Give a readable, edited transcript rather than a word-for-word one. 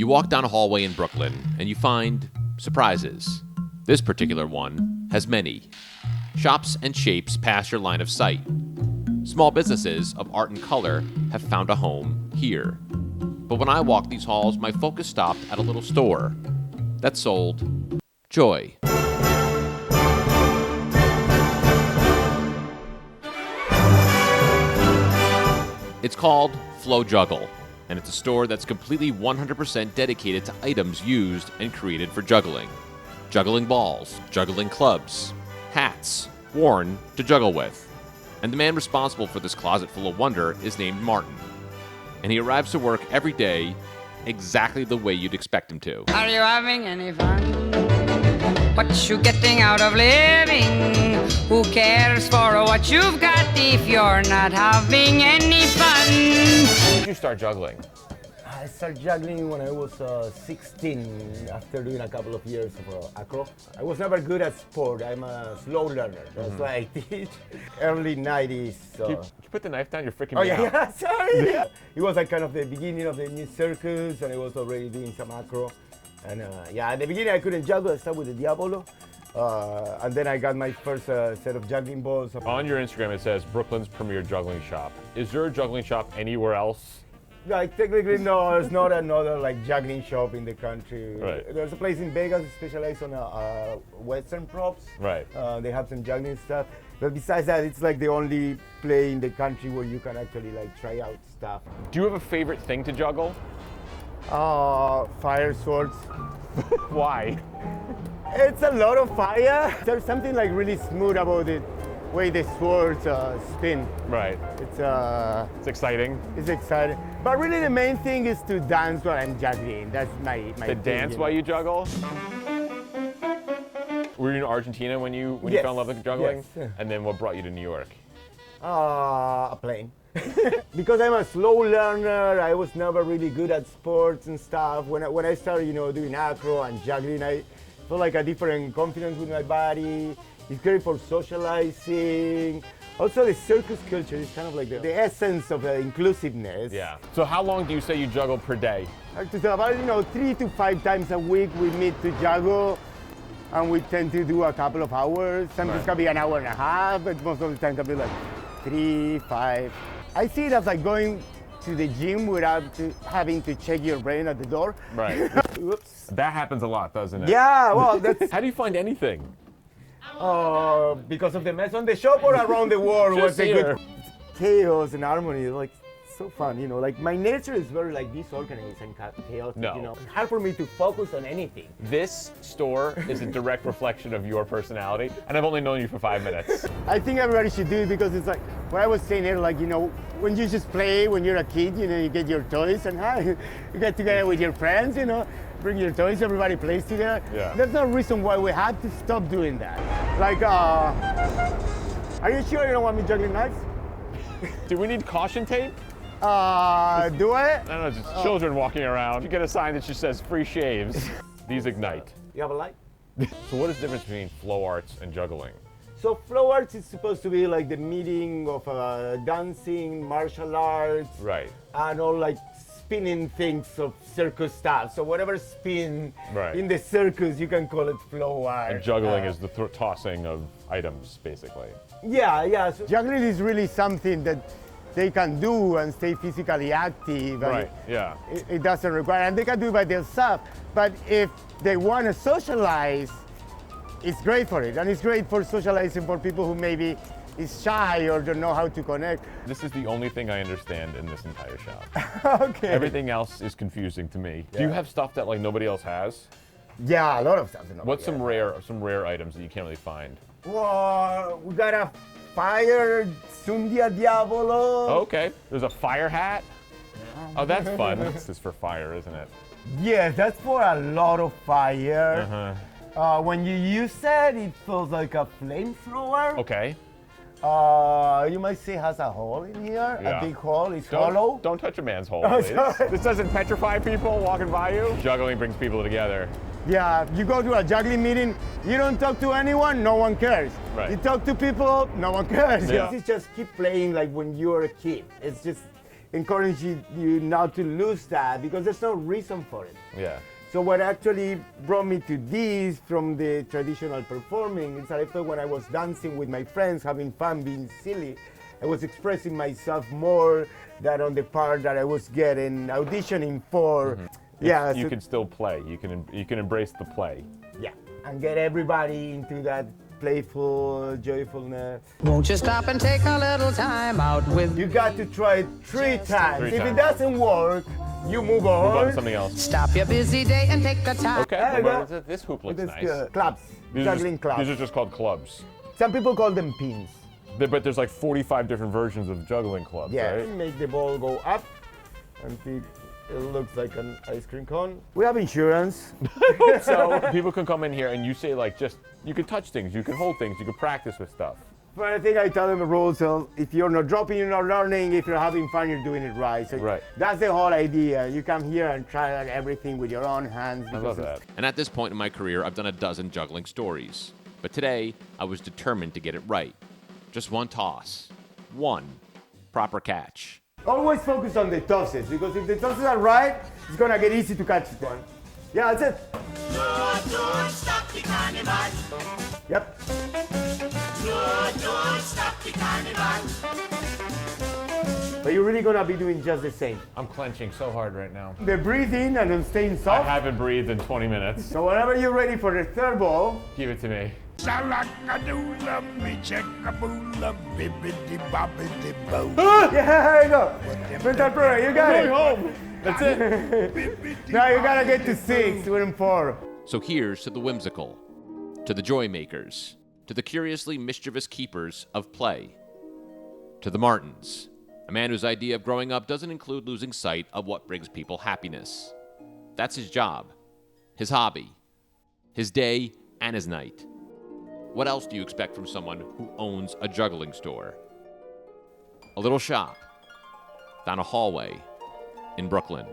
You walk down a hallway in Brooklyn and you find surprises. This particular one has many. Shops and shapes pass your line of sight. Small businesses of art and color have found a home here. But when I walked these halls, my focus stopped at a little store that sold joy. It's called Flow Juggle, and it's a store that's completely 100% dedicated to items used and created for juggling. Juggling balls, juggling clubs, hats, worn to juggle with. And the man responsible for this closet full of wonder is named Martin. And he arrives to work every day exactly the way you'd expect him to. Are you having any fun? What you getting out of living? Who cares for what you've got if you're not having any fun? When did you start juggling? I started juggling when I was 16 after doing a couple of years of acro. I was never good at sport. I'm a slow learner. That's why I teach. Early 90s. Can you put the knife down? You're freaking Oh me yeah, out. yeah, sorry. It was like kind of the beginning of the new circus, and I was already doing some acro. And yeah, at the beginning I couldn't juggle. I started with the Diabolo. And then I got my first set of juggling balls. On your Instagram it says Brooklyn's premier juggling shop. Is there a juggling shop anywhere else? Like technically no, there's not another like juggling shop in the country. Right. There's a place in Vegas specialized on Western props. Right. They have some juggling stuff. But besides that, it's like the only play in the country where you can actually like try out stuff. Do you have a favorite thing to juggle? Fire swords. Why? It's a lot of fire. There's something like really smooth about the way the swords spin. Right. It's exciting. It's exciting. But really the main thing is to dance while I'm juggling. That's my To thing, dance while you juggle? Were you in Argentina when you Yes. fell in love with juggling? Yes. And then what brought you to New York? A plane. Because I'm a slow learner, I was never really good at sports and stuff. When I started, doing acro and juggling, I felt like a different confidence with my body. It's great for socializing. Also, the circus culture is kind of like the essence of inclusiveness. Yeah. So how long do you say you juggle per day? About 3 to 5 times a week we meet to juggle, and we tend to do a couple of hours. Sometimes it can be an hour and a half, but most of the time it can be like 3, 5. I see it as like going to the gym without having to check your brain at the door. Right. Oops. That happens a lot, doesn't it? Yeah, well, that's How do you find anything? because of the mess on the shop or around the world. Just was a here. good chaos and harmony. Like so fun, like my nature is very like disorganized and chaotic. No. It's hard for me to focus on anything. This store is a direct reflection of your personality, and I've only known you for 5 minutes. I think everybody should do it because it's like what I was saying here, like, when you just play when you're a kid, you get your toys and you get together with your friends, bring your toys, everybody plays together. Yeah. There's no reason why we have to stop doing that. Like, are you sure you don't want me juggling knives? Do we need caution tape? Do I? I don't know, just children walking around. You get a sign that just says free shaves. These ignite. You have a light? So what is the difference between flow arts and juggling? So flow arts is supposed to be like the meeting of dancing, martial arts, Right. and all like spinning things of circus stuff. So whatever spin Right. in the circus, you can call it flow art. And juggling is the tossing of items, basically. Yeah. So juggling is really something that they can do and stay physically active. And Right, yeah. It doesn't require, and they can do it by themselves. But if they want to socialize, it's great for it. And it's great for socializing for people who maybe is shy or don't know how to connect. This is the only thing I understand in this entire shop. Okay. Everything else is confusing to me. Do you have stuff that like nobody else has? Yeah, a lot of stuff. What's some rare items that you can't really find? Well, we got a fire Zundia Diabolo. Okay. There's a fire hat. Oh, that's fun. This is for fire, isn't it? Yes, that's for a lot of fire. When you use it, it feels like a flamethrower. Okay. You might say it has a hole in here, Yeah. a big hole. It's hollow. Don't touch a man's hole, Oh, please. sorry. This doesn't petrify people walking by you. Juggling brings people together. Yeah, you go to a juggling meeting, you don't talk to anyone, no one cares. Right. You talk to people, no one cares. Yeah. It's just keep playing like when you were a kid. encouraging you not to lose that because there's no reason for it. Yeah. So what actually brought me to this from the traditional performing is that I felt when I was dancing with my friends, having fun, being silly, I was expressing myself more than on the part that I was getting auditioning for. Yeah, You so- can still play. You can embrace the play. yeah, and get everybody into that playful joyfulness. Won't you stop and take a little time out with You got to try it 3 times. Three If it times. doesn't work, you move Move on. on to something else. Stop your busy day and take the time. Okay. There you well, go. this hoop looks This, nice. clubs, These are juggling just- clubs. These are just called clubs. Some people call them pins. But there's like 45 different versions of juggling clubs, Yeah, right? make the ball go up until it looks like an ice cream cone. We have insurance. So people can come in here and you say like you can touch things, you can hold things, you can practice with stuff. But I think I tell them the rules. So if you're not dropping, you're not learning. If you're having fun, you're doing it right. So Right. that's the whole idea. You come here and try out everything with your own hands. I love because that. And at this point in my career, I've done a dozen juggling stories. But today, I was determined to get it right. Just one toss. One proper catch. Always focus on the tosses because if the tosses are right, it's gonna get easy to catch one. Yeah, that's it. Don't stop the carnival. Yep. Don't stop the carnival. But you're really gonna be doing just the same. I'm clenching so hard right now. The breathing and then staying I soft. haven't breathed in 20 minutes. So whenever you're ready for the third ball, Give it to me. Salakadoola, me checkaboola, bibbidi bobbidi boo. yeah, there you go. Mental prayer, you got it. Home. That's it. Now you gotta get to 6, we're in 4. So here's to the whimsical, to the joy makers, to the curiously mischievous keepers of play, to the Martins, a man whose idea of growing up doesn't include losing sight of what brings people happiness. That's his job, his hobby, his day and his night. What else do you expect from someone who owns a juggling store? A little shop down a hallway in Brooklyn.